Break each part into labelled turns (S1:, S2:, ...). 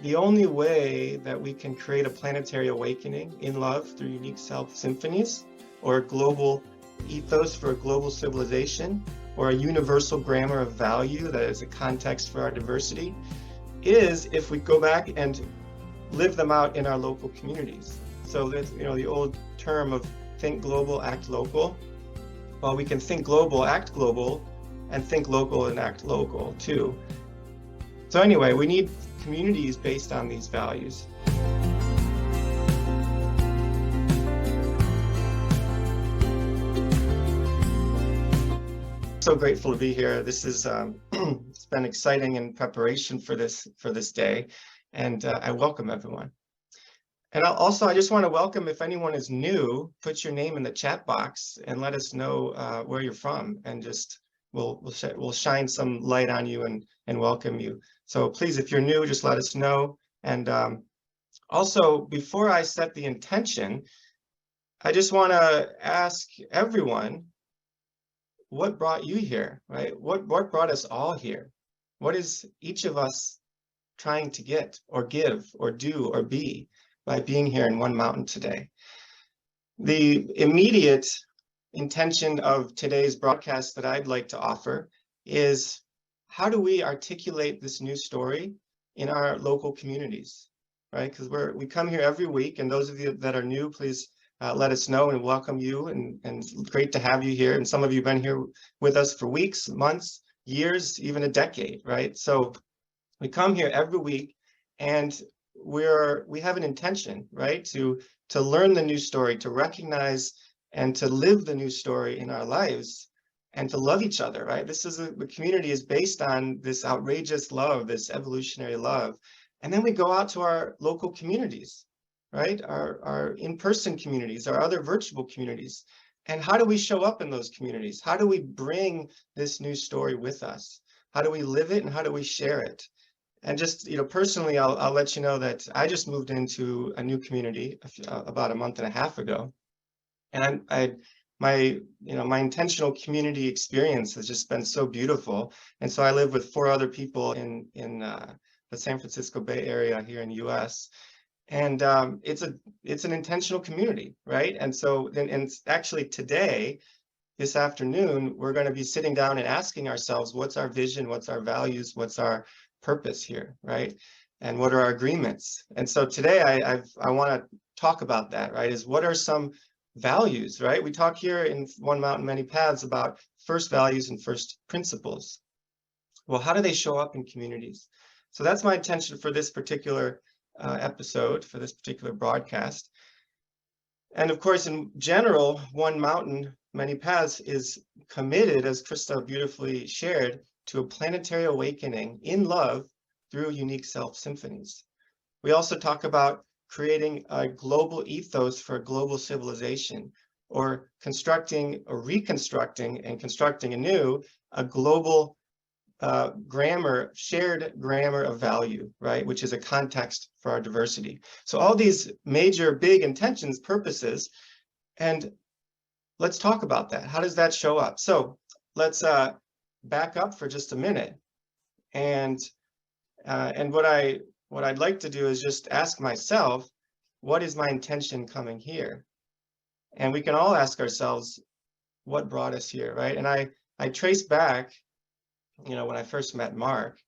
S1: the only way that we can create a planetary awakening in love through unique self symphonies, or a global ethos for a global civilization, or a universal grammar of value that is a context for our diversity, is if we go back and live them out in our local communities. So that's, the old term of think global, act local. Well, we can think global, act global, and think local and act local too. So anyway, we need communities based on these values. So grateful to be here. This is it's been exciting in preparation for this day, and I welcome everyone. And I just want to welcome, if anyone is new, put your name in the chat box and let us know where you're from, and just we'll shine some light on you and welcome you. So please, if you're new, just let us know. And also, before I set the intention, I just want to ask everyone, what brought you here, right? What brought us all here? What is each of us trying to get or give or do or be by being here in One Mountain today? The immediate intention of today's broadcast that I'd like to offer is, how do we articulate this new story in our local communities, right? Because we come here every week, and those of you that are new, please let us know and welcome you, and great to have you here. And some of you have been here with us for weeks, months, years, even a decade, right? So we come here every week, and we have an intention, right, to learn the new story, to recognize and to live the new story in our lives, and to love each other, right? The community is based on this outrageous love, this evolutionary love. And then we go out to our local communities, right? Our in-person communities, our other virtual communities. And how do we show up in those communities? How do we bring this new story with us? How do we live it, and how do we share it? And just, personally, I'll let you know that I just moved into a new community about a month and a half ago. And my intentional community experience has just been so beautiful. And so I live with 4 other people in the San Francisco Bay Area here in the US. And it's an intentional community, right? And so, and actually today, this afternoon, we're going to be sitting down and asking ourselves, what's our vision, what's our values, what's our purpose here, right? And what are our agreements? And so today I want to talk about that, right? Is what are some values, right? We talk here in One Mountain, Many Paths about first values and first principles. Well, how do they show up in communities? So that's my intention for this particular episode, for this particular broadcast. And of course, in general, One Mountain, Many Paths is committed, as Krista beautifully shared, to a planetary awakening in love through unique self symphonies. We also talk about creating a global ethos for a global civilization, or constructing or reconstructing and constructing anew a global shared grammar of value, right? Which is a context for our diversity. So all these major, big intentions, purposes, and let's talk about that. How does that show up? So let's back up for just a minute. And what I'd like to do is just ask myself, what is my intention coming here? And we can all ask ourselves, what brought us here, right? And I trace back, when I first met Marc.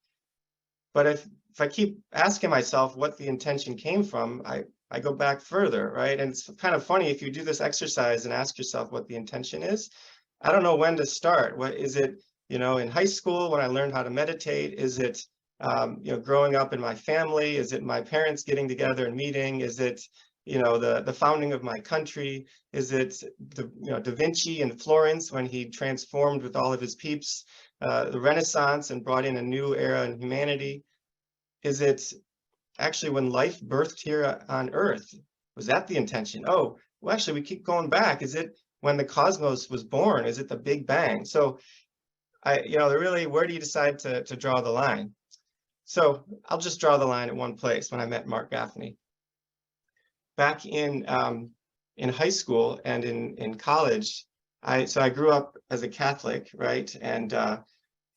S1: But if I keep asking myself what the intention came from, I go back further, right? And it's kind of funny, if you do this exercise and ask yourself what the intention is, I don't know when to start. What is it, in high school when I learned how to meditate? Is it, growing up in my family? Is it my parents getting together and meeting? Is it, the founding of my country? Is it Da Vinci in Florence when he transformed with all of his peeps the Renaissance and brought in a new era in humanity? Is it actually when life birthed here on Earth? Was that the intention? Oh, well, actually, we keep going back. Is it when the cosmos was born? Is it the Big Bang? So, really, where do you decide to draw the line? So I'll just draw the line at one place. When I met Marc Gafni back in high school and in college, I grew up as a Catholic, right? And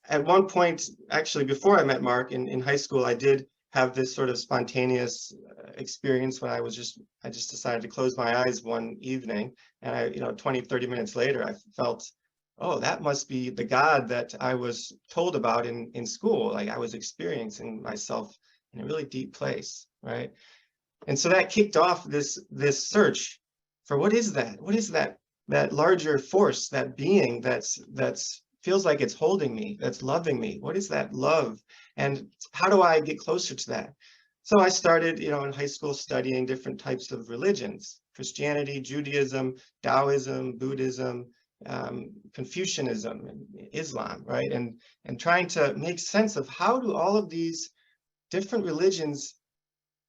S1: at one point, actually, before I met Marc in high school, I did have this sort of spontaneous experience when I just decided to close my eyes one evening, and 20, 30 minutes later, I felt, oh, that must be the God that I was told about in school. Like I was experiencing myself in a really deep place, right? And so that kicked off this search for what is that? What is that larger force, that being that's feels like it's holding me, that's loving me? What is that love? And how do I get closer to that? So I started, in high school studying different types of religions: Christianity, Judaism, Taoism, Buddhism, Confucianism, and Islam, right? And trying to make sense of how do all of these different religions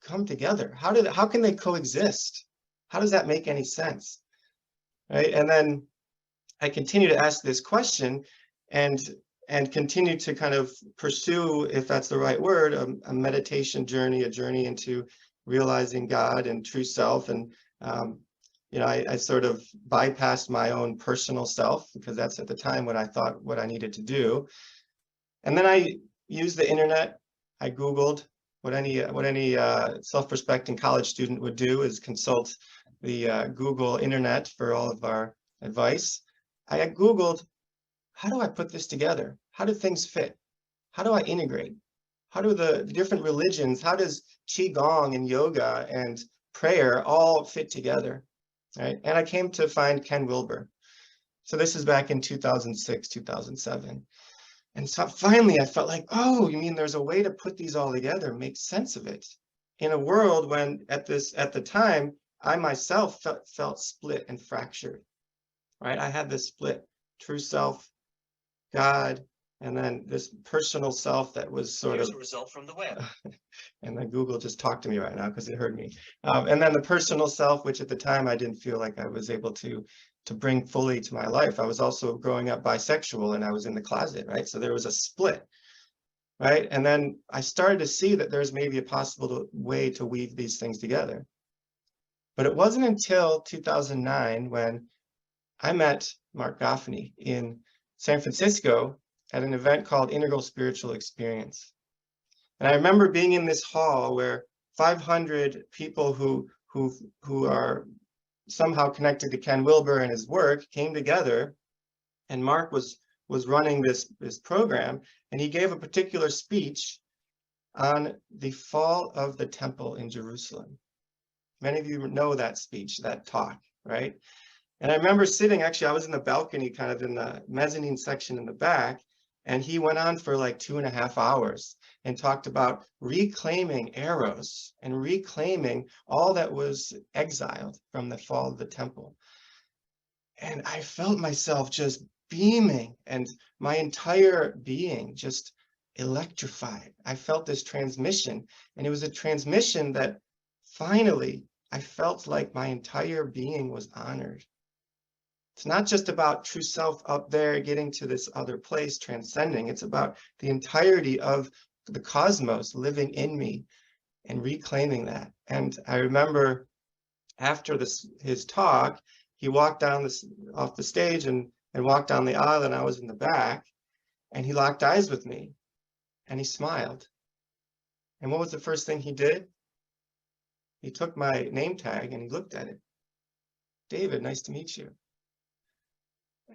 S1: come together? How can they coexist? How does that make any sense? Right? And then I continue to ask this question and continue to kind of pursue, if that's the right word, a meditation journey, a journey into realizing God and true self. And I sort of bypassed my own personal self, because that's at the time what I thought what I needed to do. And then I used the internet. I Googled what any self-respecting college student would do, is consult the Google internet for all of our advice. I Googled, how do I put this together? How do things fit? How do I integrate? How do the different religions, how does Qigong and yoga and prayer all fit together, right? And I came to find Ken Wilber. So this is back in 2006, 2007. And so finally I felt like, oh, you mean there's a way to put these all together, make sense of it, in a world when at the time, I myself felt split and fractured, right? I had this split: true self, God, and then this personal self that was sort of a result from the web. And then Google just talked to me right now because it heard me. And then the personal self, which at the time I didn't feel like I was able to bring fully to my life. I was also growing up bisexual, and I was in the closet, right? So there was a split, right? And then I started to see that there's maybe a possible way to weave these things together. But it wasn't until 2009 when I met Marc Gafni in San Francisco at an event called Integral Spiritual Experience. And I remember being in this hall where 500 people who are somehow connected to Ken Wilber and his work came together, and Marc was running this program, and he gave a particular speech on the fall of the temple in Jerusalem. Many of you know that speech, that talk, right? And I remember sitting, actually, I was in the balcony, kind of in the mezzanine section in the back, and he went on for like 2.5 hours and talked about reclaiming Eros and reclaiming all that was exiled from the fall of the temple. And I felt myself just beaming, and my entire being just electrified. I felt this transmission, and it was a transmission that finally I felt like my entire being was honored. It's not just about true self up there getting to this other place, transcending. It's about the entirety of the cosmos living in me and reclaiming that. And I remember after his talk, he walked down off the stage and walked down the aisle, and I was in the back, and he locked eyes with me and he smiled. And what was the first thing he did? He took my name tag and he looked at it. David, nice to meet you.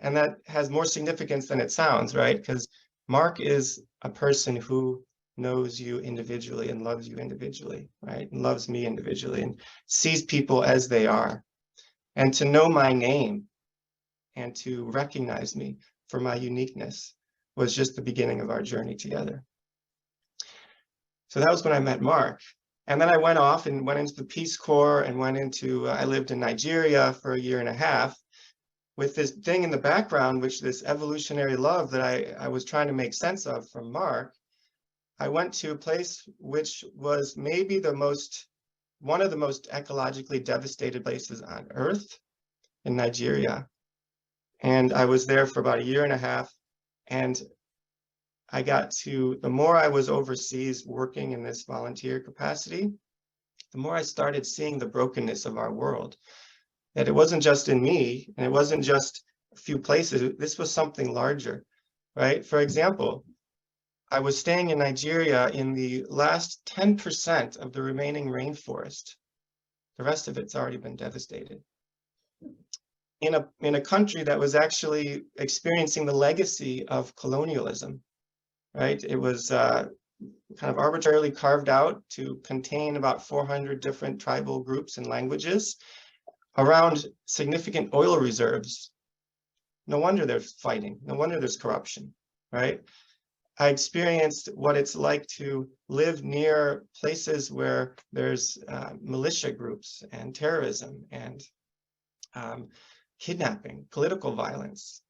S1: And that has more significance than it sounds, right? Because Marc is a person who knows you individually and loves you individually, right? And loves me individually and sees people as they are. And to know my name and to recognize me for my uniqueness was just the beginning of our journey together. So that was when I met Marc. And then I went off and went into the Peace Corps and went into, I lived in Nigeria for 1.5 years. With this thing in the background, which this evolutionary love that I was trying to make sense of from Marc, I went to a place which was maybe one of the most ecologically devastated places on Earth, in Nigeria. And I was there for about 1.5 years, and I got to, the more I was overseas working in this volunteer capacity, the more I started seeing the brokenness of our world. That it wasn't just in me, and it wasn't just a few places. This was something larger, right? For example, I was staying in Nigeria in the last 10% of the remaining rainforest. The rest of it's already been devastated. In a country that was actually experiencing the legacy of colonialism, right? It was kind of arbitrarily carved out to contain about 400 different tribal groups and languages around significant oil reserves. No wonder they're fighting. No wonder there's corruption, right? I experienced what it's like to live near places where there's militia groups and terrorism and kidnapping, political violence.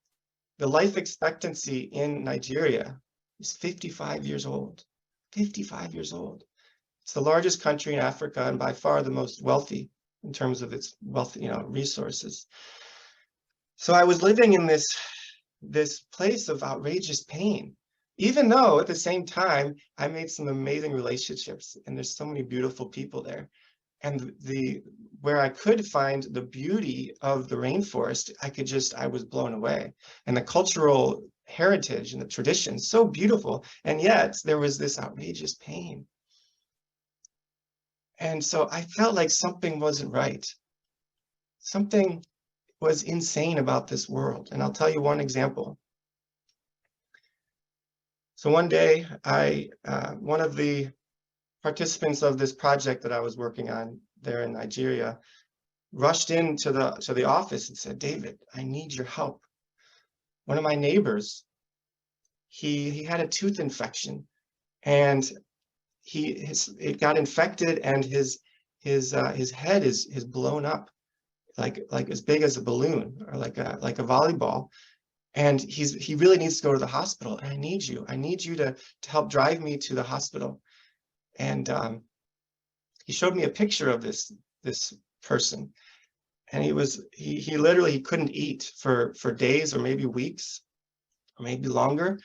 S1: The life expectancy in Nigeria is 55 years old. 55 years old. It's the largest country in Africa and by far the most wealthy in terms of its wealth, resources. So I was living in this place of outrageous pain, even though at the same time I made some amazing relationships and there's so many beautiful people there. And where I could find the beauty of the rainforest, I was blown away. And the cultural heritage and the traditions, so beautiful. And yet there was this outrageous pain. And so I felt like something wasn't right. Something was insane about this world. And I'll tell you one example. So one day, one of the participants of this project that I was working on there in Nigeria rushed into the office and said, "David, I need your help." One of my neighbors, he had a tooth infection, and it got infected, and his head is blown up like as big as a balloon or like a volleyball. And he really needs to go to the hospital. And I need you to help drive me to the hospital. And he showed me a picture of this person, and he literally couldn't eat for days or maybe weeks or maybe longer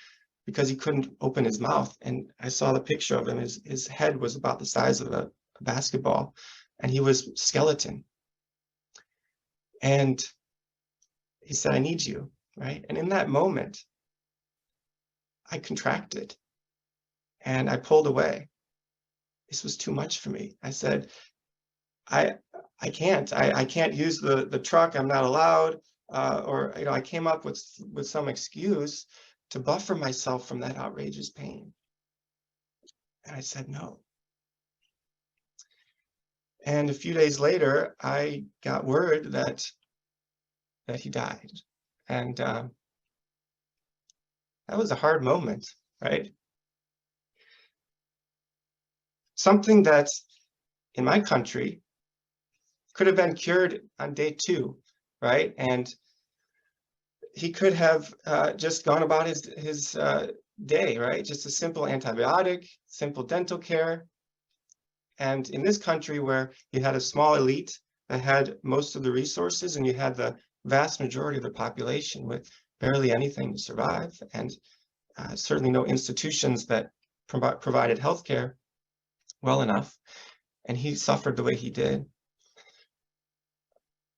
S1: because he couldn't open his mouth. And I saw the picture of him. His head was about the size of a basketball, and he was skeleton. And he said, "I need you," right? And in that moment, I contracted and I pulled away. This was too much for me. I said, I can't use the truck. I'm not allowed. Or I came up with some excuse to buffer myself from that outrageous pain. And I said no. And a few days later, I got word that he died. And that was a hard moment, right? Something that in my country could have been cured on day 2, right? And he could have just gone about his day, right? Just a simple antibiotic, simple dental care. And in this country where you had a small elite that had most of the resources, and you had the vast majority of the population with barely anything to survive, and certainly no institutions that provided healthcare well enough, and he suffered the way he did.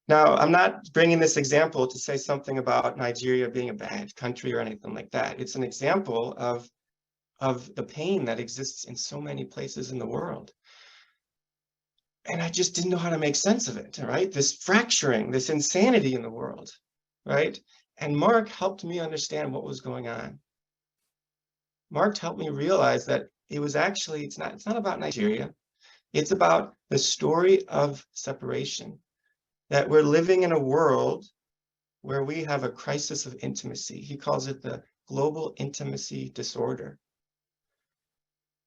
S1: Now, I'm not bringing this example to say something about Nigeria being a bad country or anything like that. It's an example of the pain that exists in so many places in the world. And I just didn't know how to make sense of it, right? This fracturing, this insanity in the world, right? And Marc helped me understand what was going on. Marc helped me realize that it was actually, it's not about Nigeria. It's about the story of separation, that we're living in a world where we have a crisis of intimacy. He calls it the global intimacy disorder.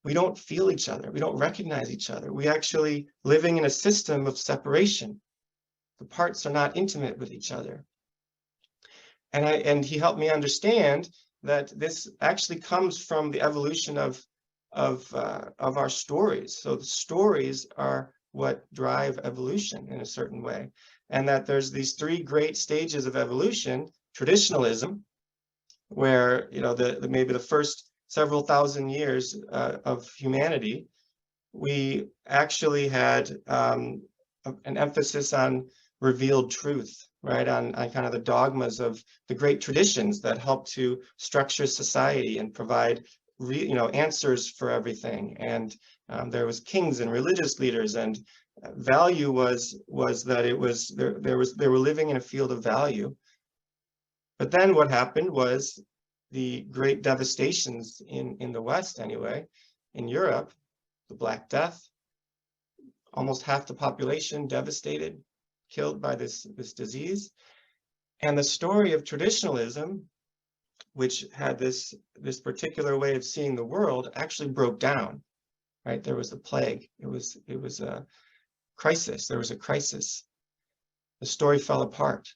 S1: We don't feel each other. We don't recognize each other. We actually living in a system of separation. The parts are not intimate with each other. And he helped me understand that this actually comes from the evolution of our stories. So the stories are what drive evolution in a certain way. And that there's these 3 great stages of evolution: traditionalism, where maybe the first several thousand years of humanity, we actually had an emphasis on revealed truth, right? On kind of the dogmas of the great traditions that help to structure society and provide answers for everything, and there was kings and religious leaders, and value was that it was they were living in a field of value. But then what happened was the great devastations in the West, anyway, in Europe, the Black Death, almost half the population devastated, killed by this disease. And the story of traditionalism, which had this particular way of seeing the world, actually broke down, right? There was a plague. It was a crisis. There was a crisis. The story fell apart.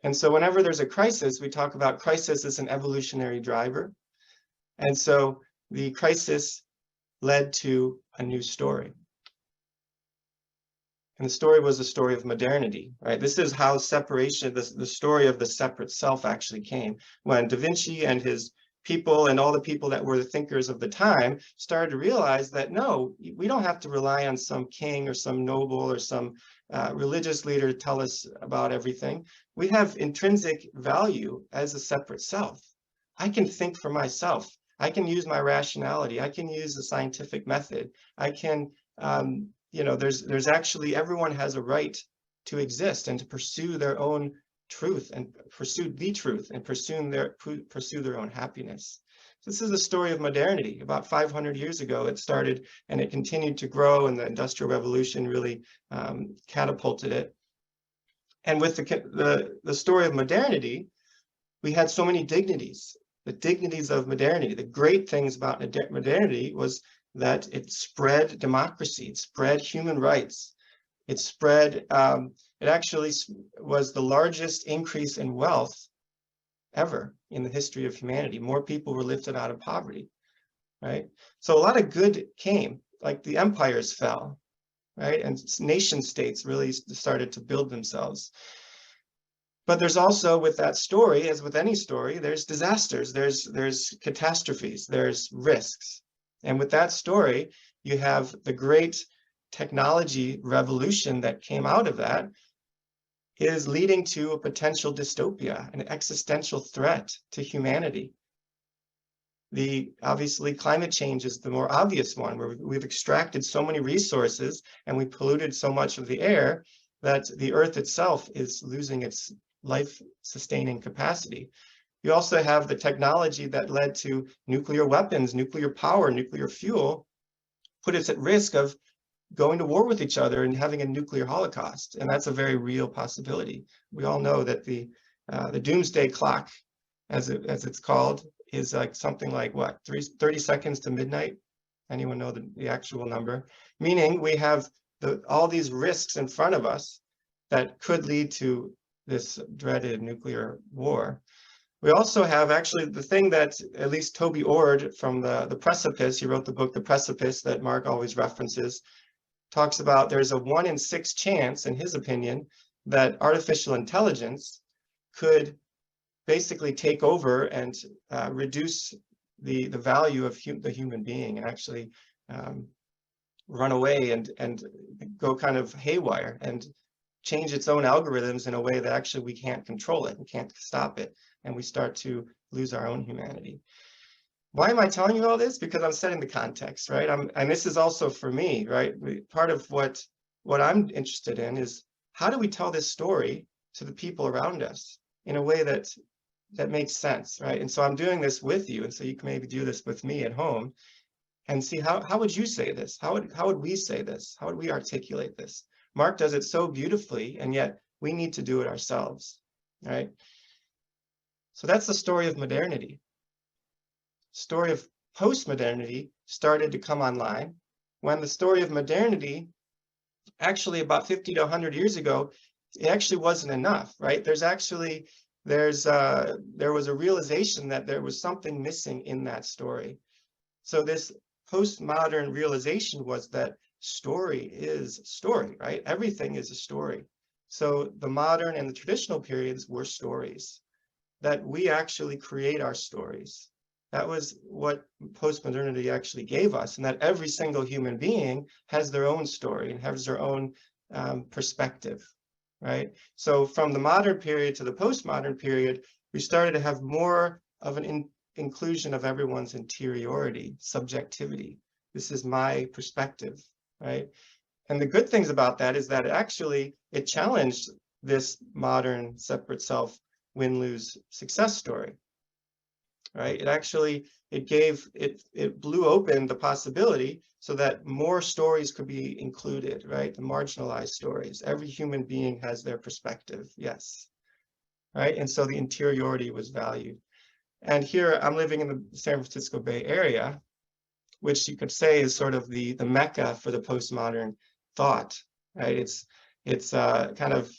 S1: And so whenever there's a crisis, we talk about crisis as an evolutionary driver. And so the crisis led to a new story. And the story was the story of modernity, right? This is how separation, the story of the separate self actually came. When Da Vinci and his people and all the people that were the thinkers of the time started to realize that, no, we don't have to rely on some king or some noble or some religious leader to tell us about everything. We have intrinsic value as a separate self. I can think for myself. I can use my rationality. I can use the scientific method. I can, there's actually, everyone has a right to exist and to pursue their own truth and pursue the truth and pursue their own happiness. This is the story of modernity. About 500 years ago, it started, and it continued to grow, and the Industrial Revolution really catapulted it. And with the story of modernity, we had so many dignities, the dignities of modernity. The great things about modernity was that it spread democracy, it spread human rights, it spread, it actually was the largest increase in wealth ever in the history of humanity. More people were lifted out of poverty, right? So a lot of good came, like the empires fell, right? And nation states really started to build themselves. But there's also, with that story, as with any story, there's disasters, there's catastrophes, there's risks. And with that story, you have the great technology revolution that came out of that is leading to a potential dystopia, an existential threat to humanity. Obviously, climate change is the more obvious one, where we've extracted so many resources and we polluted so much of the air that the Earth itself is losing its life-sustaining capacity. You also have the technology that led to nuclear weapons, nuclear power, nuclear fuel, put us at risk of going to war with each other and having a nuclear holocaust. And that's a very real possibility. We all know that the doomsday clock, as it's called, is like something like what, 30 seconds to midnight? Anyone know the actual number? Meaning we have all these risks in front of us that could lead to this dreaded nuclear war. We also have actually the thing that at least Toby Ord from the Precipice, he wrote the book The Precipice that Marc always references, talks about there's a 1 in 6 chance, in his opinion, that artificial intelligence could basically take over and reduce the value of the human being and actually run away and go kind of haywire and change its own algorithms in a way that actually we can't control it, we can't stop it, and we start to lose our own humanity. Why am I telling you all this? Because I'm setting the context, right? And this is also for me, right? Part of what I'm interested in is how do we tell this story to the people around us in a way that makes sense, right? And so I'm doing this with you, and so you can maybe do this with me at home and see how would you say this? How would we say this? How would we articulate this? Marc does it so beautifully, and yet we need to do it ourselves, right? So that's the story of modernity. Story of post-modernity started to come online when the story of modernity, actually about 50 to 100 years ago, it actually wasn't enough, right? There was a realization that there was something missing in that story. So this postmodern realization was that story is story, right? Everything is a story. So the modern and the traditional periods were stories, that we actually create our stories. That was what postmodernity actually gave us, and that every single human being has their own story and has their own perspective, right? So from the modern period to the postmodern period, we started to have more of an inclusion of everyone's interiority, subjectivity. This is my perspective, right? And the good things about that is that it challenged this modern separate self win-lose success story, right? It blew open the possibility so that more stories could be included, right? The marginalized stories. Every human being has their perspective, yes, right? And so the interiority was valued. And here I'm living in the San Francisco Bay Area, which you could say is sort of the mecca for the postmodern thought, right? It's kind of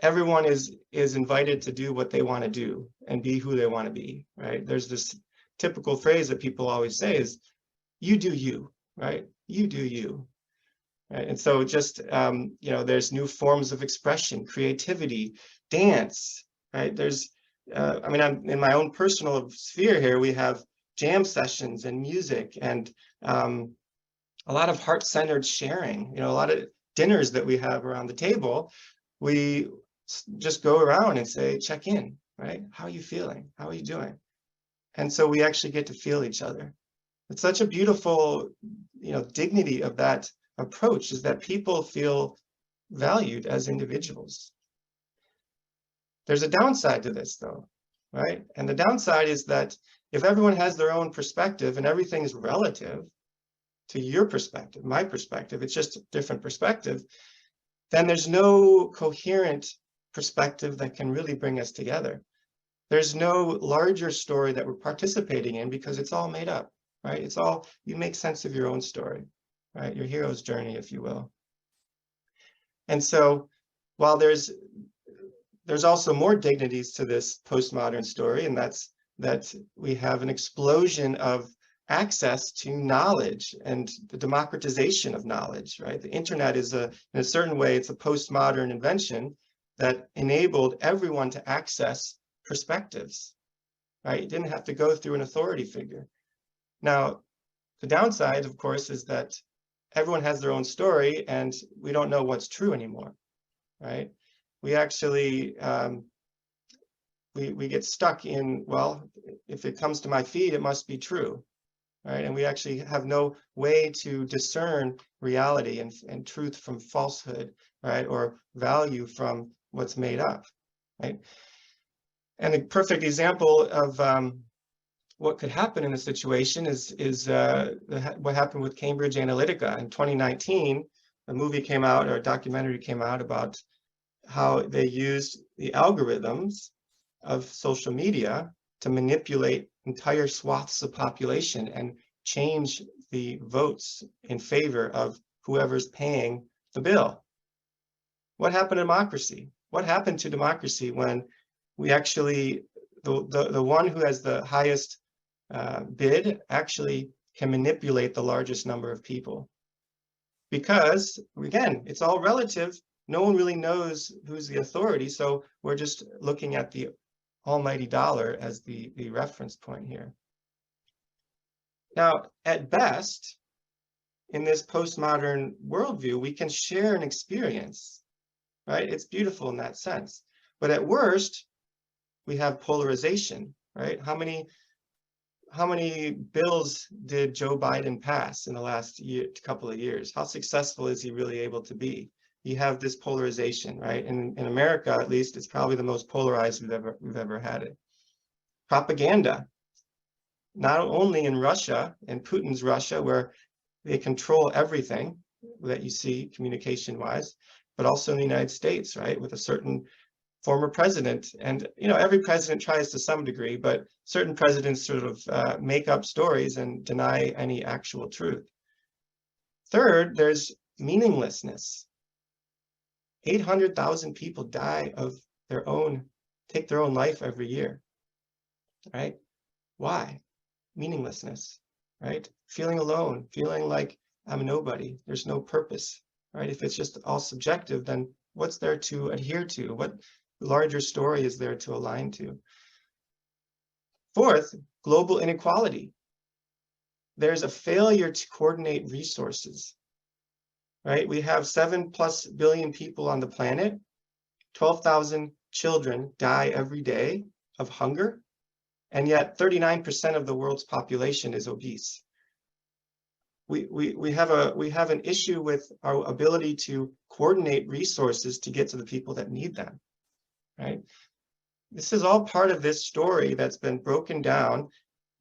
S1: everyone is invited to do what they want to do and be who they want to be, right? There's this typical phrase that people always say is, you do you, right? You do you, right? And so just, there's new forms of expression, creativity, dance, right? I'm in my own personal sphere here, we have jam sessions and music and a lot of heart-centered sharing, a lot of dinners that we have around the table. We just go around and say, check in, right? How are you feeling? How are you doing? And so we actually get to feel each other. It's such a beautiful, dignity of that approach, is that people feel valued as individuals. There's a downside to this though, right? And the downside is that if everyone has their own perspective and everything is relative to your perspective, my perspective, it's just a different perspective, then there's no coherent perspective that can really bring us together. There's no larger story that we're participating in because it's all made up, right? You make sense of your own story, right? Your hero's journey, if you will. And so while there's also more dignities to this postmodern story, and that's that we have an explosion of access to knowledge and the democratization of knowledge, right? The internet is in a certain way, it's a postmodern invention that enabled everyone to access perspectives, right? You didn't have to go through an authority figure. Now, the downside, of course, is that everyone has their own story and we don't know what's true anymore, right? We actually, we get stuck in, well, if it comes to my feed, it must be true, right? And we actually have no way to discern reality and truth from falsehood, right? Or value from what's made up, right? And a perfect example of what could happen in a situation is what happened with Cambridge Analytica in 2019. A movie came out, or a documentary came out about how they used the algorithms of social media to manipulate entire swaths of population and change the votes in favor of whoever's paying the bill. What happened to democracy? What happened to democracy when we actually, the one who has the highest bid actually can manipulate the largest number of people? Because, again, it's all relative. No one really knows who's the authority, so we're just looking at the almighty dollar as the reference point here. Now, at best, in this postmodern worldview, we can share an experience, right? It's beautiful in that sense. But at worst, we have polarization, right? How many bills did Joe Biden pass in the last couple of years? How successful is he really able to be? You have this polarization, right? And in America, at least, it's probably the most polarized we've ever had it. Propaganda, not only in Russia, in Putin's Russia, where they control everything that you see communication-wise, but also in the United States, right? With a certain former president. And, every president tries to some degree, but certain presidents sort of make up stories and deny any actual truth. Third, there's meaninglessness. 800,000 people die take their own life every year, right? Why? Meaninglessness, right? Feeling alone, feeling like I'm nobody, there's no purpose, right? If it's just all subjective, then what's there to adhere to? What larger story is there to align to? Fourth, global inequality. There's a failure to coordinate resources, right? We have 7+ billion people on the planet. 12,000 children die every day of hunger. and yet 39% of the world's population is obese. We have an issue with our ability to coordinate resources to get to the people that need them, right? This is all part of this story that's been broken down,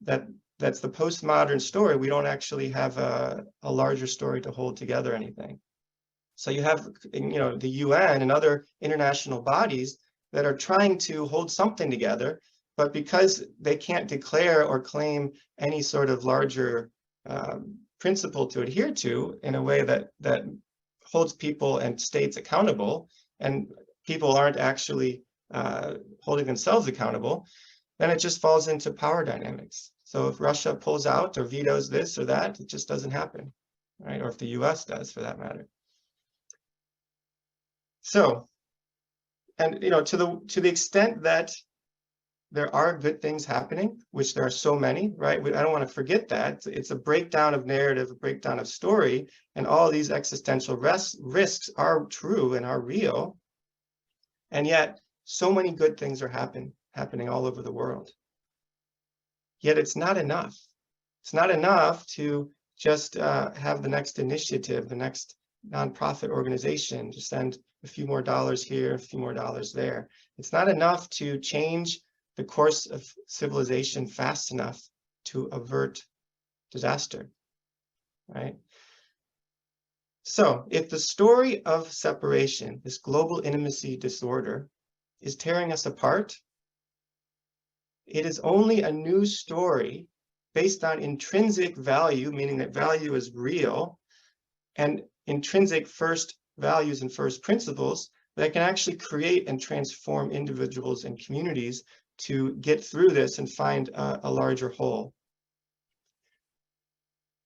S1: that's the postmodern story. We don't actually have a larger story to hold together anything. So you have, the UN and other international bodies that are trying to hold something together, but because they can't declare or claim any sort of larger principle to adhere to in a way that holds people and states accountable, and people aren't actually holding themselves accountable, then it just falls into power dynamics. So if Russia pulls out or vetoes this or that, it just doesn't happen, right? Or if the US does, for that matter. So, and to the extent that there are good things happening, which there are so many, right? I don't want to forget that. It's a breakdown of narrative, a breakdown of story, and all these existential risks are true and are real. And yet, so many good things are happening all over the world. Yet it's not enough. It's not enough to just have the next initiative, the next nonprofit organization, to send a few more dollars here, a few more dollars there. It's not enough to change the course of civilization fast enough to avert disaster, right? So if the story of separation, this global intimacy disorder, is tearing us apart, it is only a new story based on intrinsic value, meaning that value is real, and intrinsic first values and first principles that can actually create and transform individuals and communities to get through this and find a larger whole.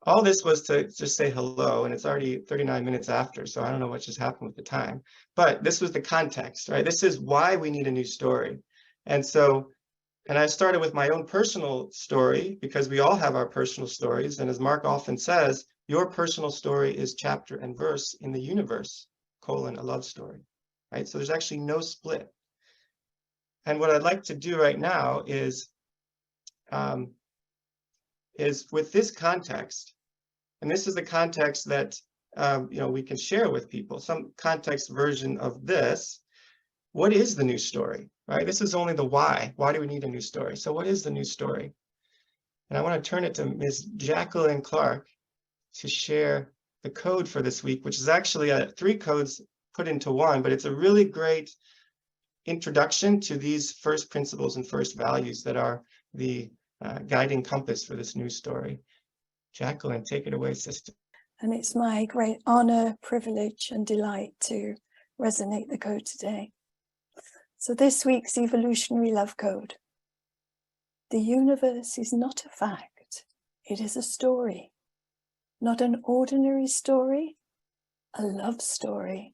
S1: All this was to just say hello, and it's already 39 minutes after, so I don't know what just happened with the time. But this was the context, right? This is why we need a new story. And I started with my own personal story, because we all have our personal stories. And as Marc often says, your personal story is chapter and verse in the universe, a love story, right? So there's actually no split. And what I'd like to do right now is with this context, and this is the context that we can share with people, some context version of this. What is the new story, right? This is only the why. Why do we need a new story? So what is the new story? And I want to turn it to Ms. Jacqueline Clark to share the code for this week, which is actually 3 codes put into one, but it's a really great introduction to these first principles and first values that are the guiding compass for this new story. Jacqueline, take it away, sister.
S2: And it's my great honor, privilege, and delight to resonate the code today. So this week's evolutionary love code. The universe is not a fact, it is a story. Not an ordinary story, a love story.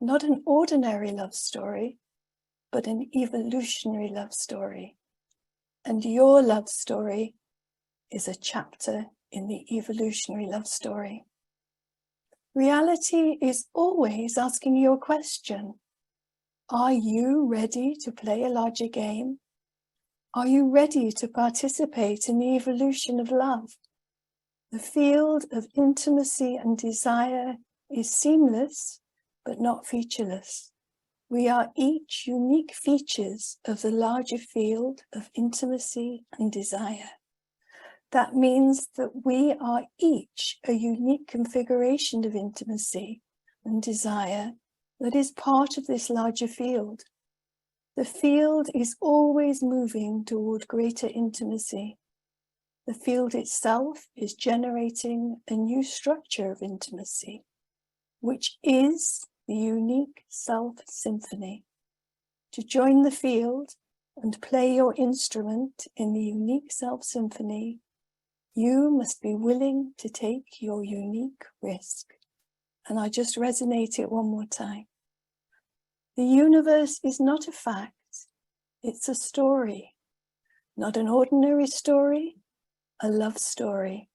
S2: Not an ordinary love story, but an evolutionary love story. And your love story is a chapter in the evolutionary love story. Reality is always asking you a question. Are you ready to play a larger game? Are you ready to participate in the evolution of love? The field of intimacy and desire is seamless, but not featureless. We are each unique features of the larger field of intimacy and desire. That means that we are each a unique configuration of intimacy and desire that is part of this larger field. The field is always moving toward greater intimacy. The field itself is generating a new structure of intimacy, which is the Unique Self Symphony. To join the field and play your instrument in the Unique Self Symphony, you must be willing to take your unique risk. And I just resonate it one more time. The universe is not a fact, it's a story. Not an ordinary story, a love story.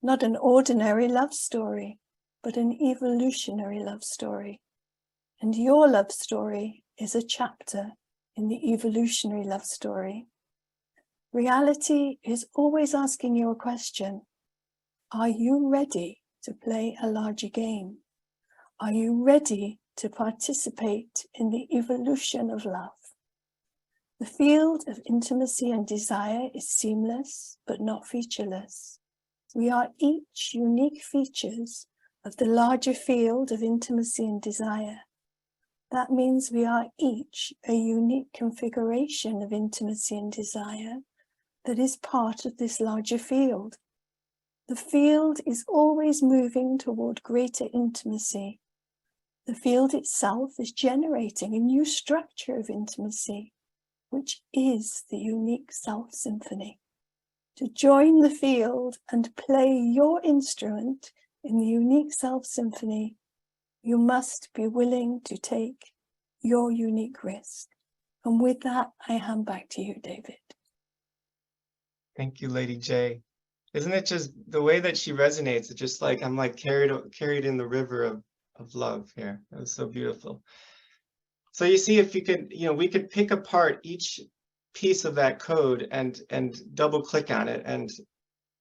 S2: Not an ordinary love story, but an evolutionary love story. And your love story is a chapter in the evolutionary love story. Reality is always asking you a question. Are you ready to play a larger game? Are you ready to participate in the evolution of love? The field of intimacy and desire is seamless, but not featureless. We are each unique features of the larger field of intimacy and desire. That means we are each a unique configuration of intimacy and desire that is part of this larger field. The field is always moving toward greater intimacy. The field itself is generating a new structure of intimacy, which is the Unique Self Symphony. To join the field and play your instrument in the Unique Self Symphony, you must be willing to take your unique risk. And with that, I hand back to you, David.
S1: Thank you, Lady J. Isn't it just the way that she resonates? It's just like I'm like carried in the river of love here. It was so beautiful. So you see, if you could, we could pick apart each piece of that code and double click on it and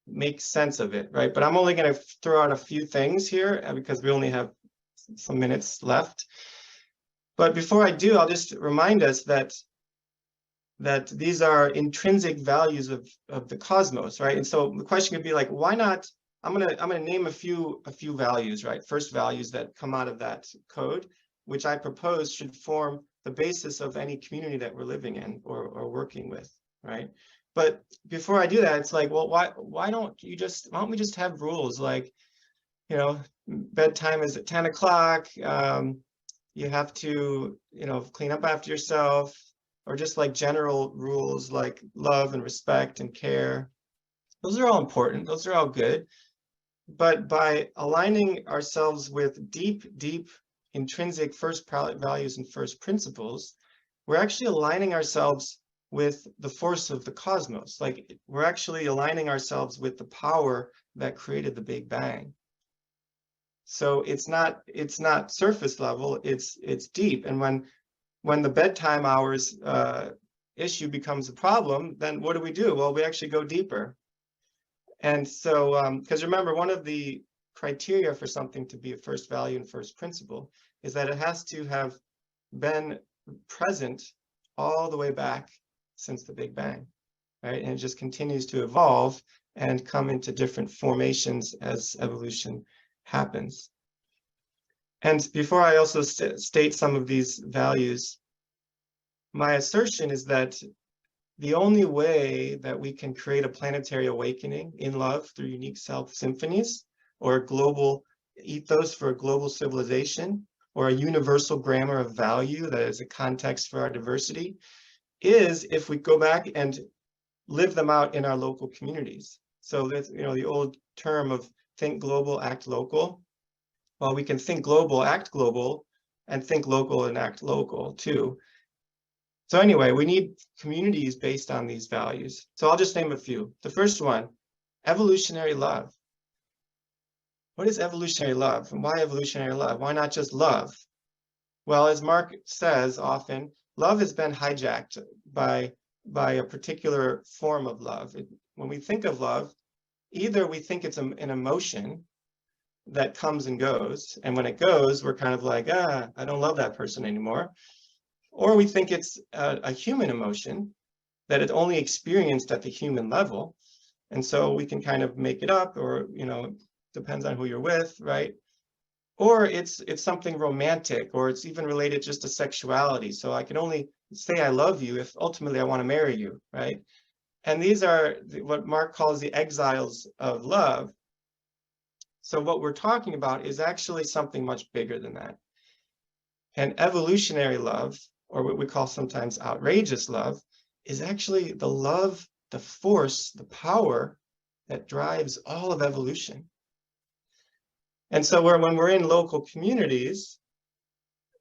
S1: make sense of it, right? But I'm only going to throw out a few things here because we only have some minutes left. But before I do, I'll just remind us that these are intrinsic values of the cosmos, right? And so the question could be like, why not? I'm gonna name a few values, right? First values that come out of that code, which I propose should form the basis of any community that we're living in or working with, right? But before I do that, it's like, well, why don't we just have rules like, bedtime is at 10 o'clock. You have to, clean up after yourself, or just like general rules like love and respect and care. Those are all important. Those are all good. But by aligning ourselves with deep intrinsic first values and first principles, we're actually aligning ourselves with the force of the cosmos. Like we're actually aligning ourselves with the power that created the Big Bang. So it's not surface level, it's deep. And when the bedtime hours issue becomes a problem, then what do? Well, we actually go deeper. And so, because remember, one of the criteria for something to be a first value and first principle is that it has to have been present all the way back since the Big Bang, right? And it just continues to evolve and come into different formations as evolution happens. And before I also state some of these values, my assertion is that the only way that we can create a planetary awakening in love through unique self symphonies, or a global ethos for a global civilization, or a universal grammar of value that is a context for our diversity, is if we go back and live them out in our local communities. So that's, the old term of think global, act local. Well, we can think global, act global, and think local and act local too. So anyway, we need communities based on these values. So I'll just name a few. The first one, evolutionary love. What is evolutionary love? And why evolutionary love? Why not just love? Well, as Marc says often, love has been hijacked by a particular form of love. When we think of love, either we think it's an emotion that comes and goes, and when it goes, we're kind of like, I don't love that person anymore. Or we think it's a human emotion that is only experienced at the human level. And so we can kind of make it up, or, depends on who you're with, right? Or it's something romantic, or it's even related just to sexuality. So I can only say I love you if ultimately I want to marry you, right? And these are what Marc calls the exiles of love. So what we're talking about is actually something much bigger than that. And evolutionary love, or what we call sometimes outrageous love, is actually the love, the force, the power that drives all of evolution. And so when we're in local communities,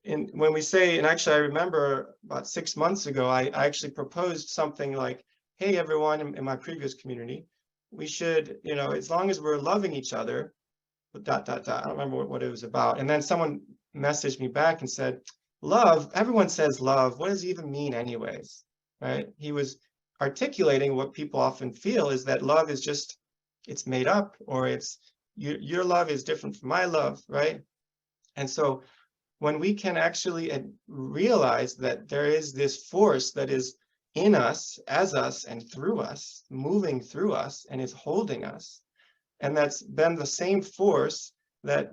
S1: when we say, and actually I remember about 6 months ago, I actually proposed something like, hey, everyone in my previous community, we should, as long as we're loving each other, ... I don't remember what it was about. And then someone messaged me back and said, love, everyone says love. What does it even mean anyways, right? articulating what people often feel is that love is just, it's made up, or it's your love is different from my love, right? And so when we can actually realize that there is this force that is in us, as us, and through us, moving through us, and is holding us, and that's been the same force that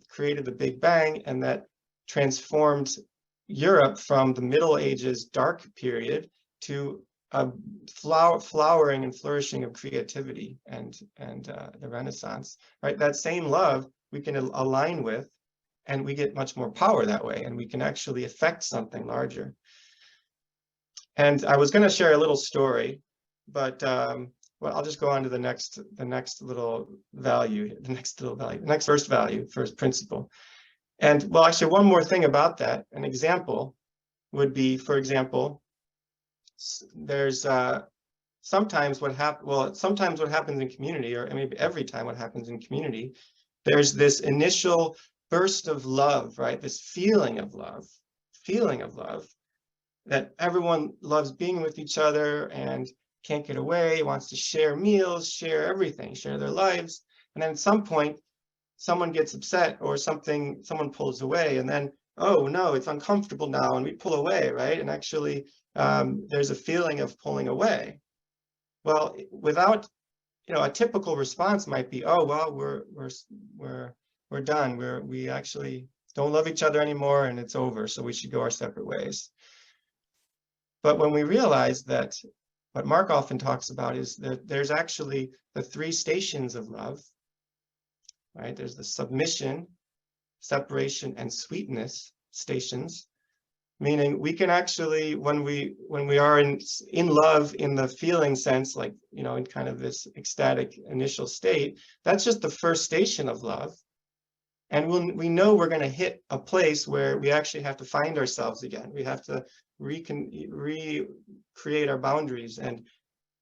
S1: created the Big Bang and that transformed Europe from the Middle Ages dark period to a flowering and flourishing of creativity and the Renaissance, right? That same love we can align with, and we get much more power that way, and we can actually affect something larger. And I was going to share a little story, but well, I'll just go on to the next little value, the next first value, first principle. And well, actually, one more thing about that, an example would be, for example, there's sometimes what happens in community, or maybe every time what happens in community, there's this initial burst of love, right? This feeling of love, that everyone loves being with each other and can't get away, wants to share meals, share everything, share their lives. And then at some point, someone gets upset or someone pulls away, and then, oh no, it's uncomfortable now, and we pull away, right? And actually, there's a feeling of pulling away. Well, without, a typical response might be, oh, well, we're done. We actually don't love each other anymore, and it's over, so we should go our separate ways. But when we realize that what Marc often talks about is that there's actually the 3 stations of love, right? There's the submission, separation, and sweetness stations, meaning we can actually, when we are in love in the feeling sense, like, in kind of this ecstatic initial state, that's just the first station of love. And when we know we're going to hit a place where we actually have to find ourselves again, we have to recreate our boundaries and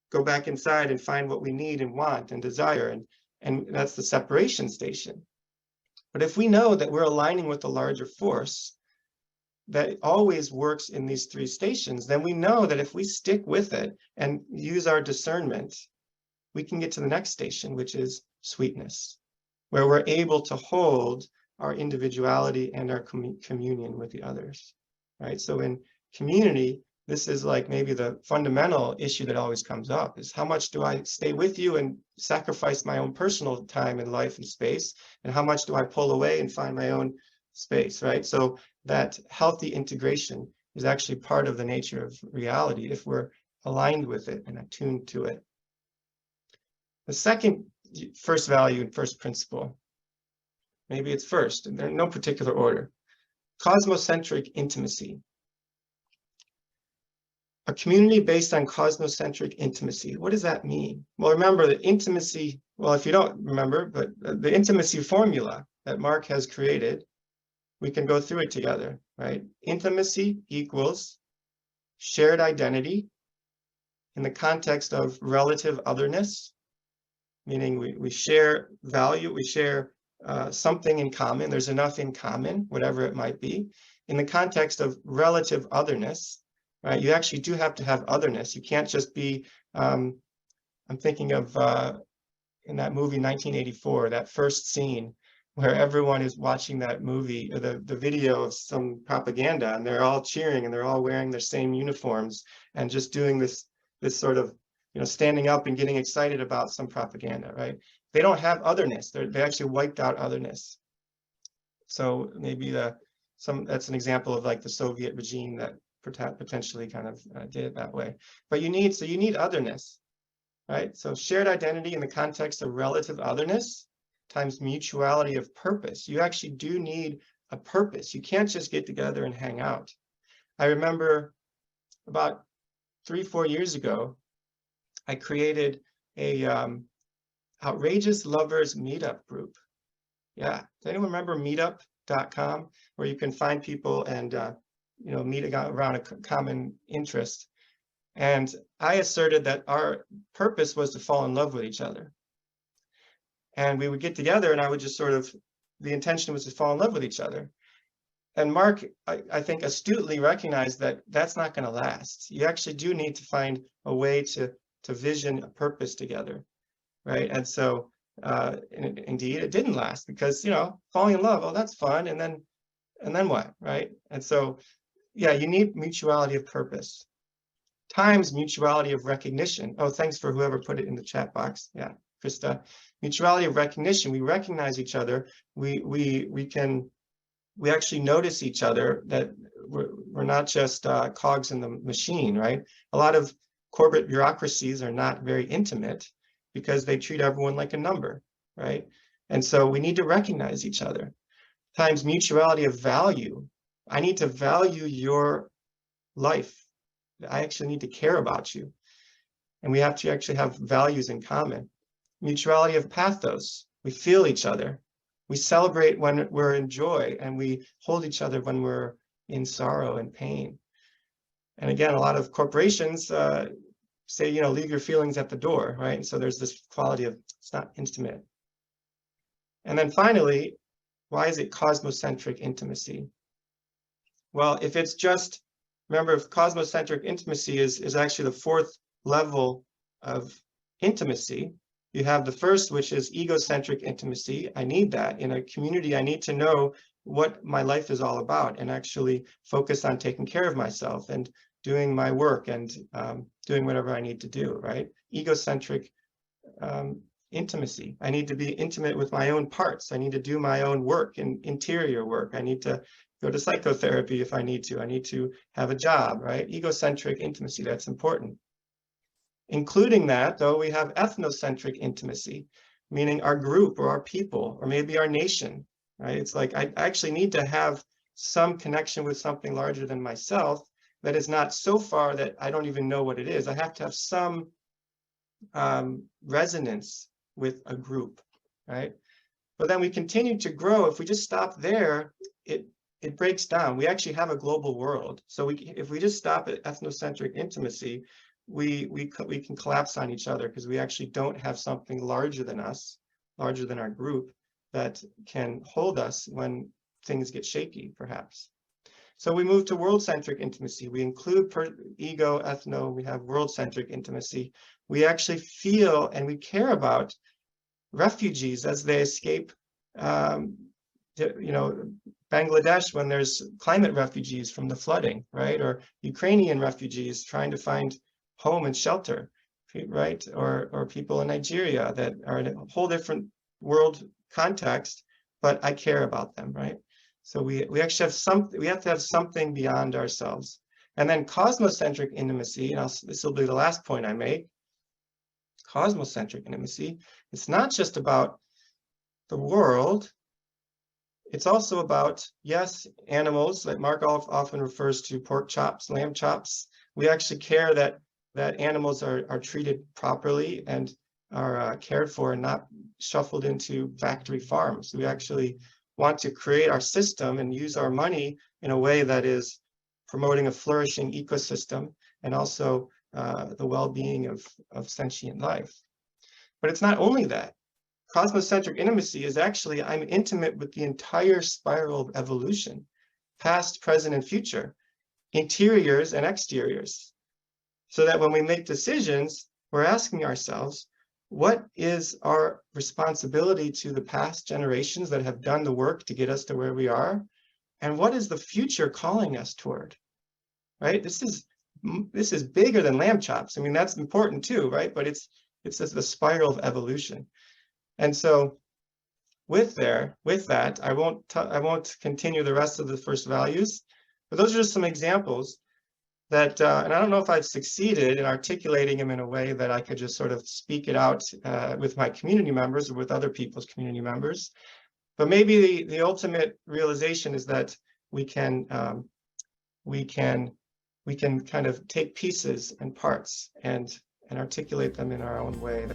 S1: go back inside and find what we need and want and desire, and that's the separation station. But if we know that we're aligning with the larger force that always works in these 3 stations, then we know that if we stick with it and use our discernment, we can get to the next station, which is sweetness, where we're able to hold our individuality and our communion with the others, right? So in community, this is like maybe the fundamental issue that always comes up, is how much do I stay with you and sacrifice my own personal time and life and space, and how much do I pull away and find my own space, right? So that healthy integration is actually part of the nature of reality if we're aligned with it and attuned to it. The first value and first principle, maybe it's first, and they're in no particular order: cosmocentric intimacy. A community based on cosmocentric intimacy. What does that mean? Well, remember that intimacy, well, if you don't remember, but the intimacy formula that Marc has created, we can go through it together, right? Intimacy equals shared identity in the context of relative otherness, meaning we share value, we share something in common. There's enough in common, whatever it might be. In the context of relative otherness, right? You actually do have to have otherness. You can't just be, I'm thinking of in that movie 1984, that first scene where everyone is watching that movie, or the video of some propaganda, and they're all cheering and they're all wearing their same uniforms and just doing this sort of, standing up and getting excited about some propaganda, right? They don't have otherness. They actually wiped out otherness. So maybe that's an example of like the Soviet regime that potentially kind of did it that way. But you need otherness, right? So shared identity in the context of relative otherness times mutuality of purpose. You actually do need a purpose. You can't just get together and hang out. I remember about 3-4 years ago, I created a outrageous lovers meetup group. Yeah, does anyone remember meetup.com, where you can find people and meet around a common interest? And I asserted that our purpose was to fall in love with each other. And we would get together, and I would just the intention was to fall in love with each other. Marc, I think, astutely recognized that that's not going to last. You actually do need to find a way to vision a purpose together, right? And so, indeed, it didn't last because, falling in love, oh, that's fun, and then what, right? And so, yeah, you need mutuality of purpose times mutuality of recognition. Oh, thanks for whoever put it in the chat box. Yeah, Krista. Mutuality of recognition. We recognize each other. We actually notice each other, that we're not just cogs in the machine, right? A lot of corporate bureaucracies are not very intimate because they treat everyone like a number, right? And so we need to recognize each other. Times mutuality of value. I need to value your life. I actually need to care about you. And we have to actually have values in common. Mutuality of pathos. We feel each other. We celebrate when we're in joy, and we hold each other when we're in sorrow and pain. And again, a lot of corporations say, leave your feelings at the door, right? And so there's this quality of it's not intimate. And then finally, why is it cosmocentric intimacy? Well, if it's just, remember, if cosmocentric intimacy is actually the fourth level of intimacy. You have the first, which is egocentric intimacy. I need that. In a community, I need to know what my life is all about and actually focus on taking care of myself and doing my work and doing whatever I need to do, right? Egocentric intimacy. I need to be intimate with my own parts. I need to do my own work and interior work. I need to go to psychotherapy if I need to. I need to have a job, right? Egocentric intimacy, that's important. Including that, though, we have ethnocentric intimacy, meaning our group or our people or maybe our nation, right? It's like I actually need to have some connection with something larger than myself that is not so far that I don't even know what it is. I have to have some resonance with a group, right? But then we continue to grow. If we just stop there, it breaks down. We actually have a global world. So if we just stop at ethnocentric intimacy, we can collapse on each other because we actually don't have something larger than us, larger than our group, that can hold us when things get shaky, perhaps. So we move to world-centric intimacy. We include ego, ethno, we have world-centric intimacy. We actually feel and we care about refugees as they escape, Bangladesh when there's climate refugees from the flooding, right? Or Ukrainian refugees trying to find home and shelter, right? Or people in Nigeria that are in a whole different world context, but I care about them, right? So we actually have something, we have to have something beyond ourselves. And then cosmocentric intimacy, and this will be the last point I make, cosmocentric intimacy, it's not just about the world, it's also about, yes, animals, like Marc often refers to pork chops, lamb chops. We actually care that animals are treated properly and are cared for and not shuffled into factory farms. We actually want to create our system and use our money in a way that is promoting a flourishing ecosystem and also the well-being of sentient life. But it's not only that. Cosmocentric intimacy is actually, I'm intimate with the entire spiral of evolution, past, present, and future, interiors and exteriors. So that when we make decisions, we're asking ourselves, what is our responsibility to the past generations that have done the work to get us to where we are? And what is the future calling us toward, right? This is bigger than lamb chops. I mean, that's important too, right? But it's the spiral of evolution. And so with that, I won't continue the rest of the first values, but those are just some examples that, and I don't know if I've succeeded in articulating them in a way that I could just sort of speak it out with my community members or with other people's community members. But maybe the ultimate realization is that we can kind of take pieces and parts and articulate them in our own way.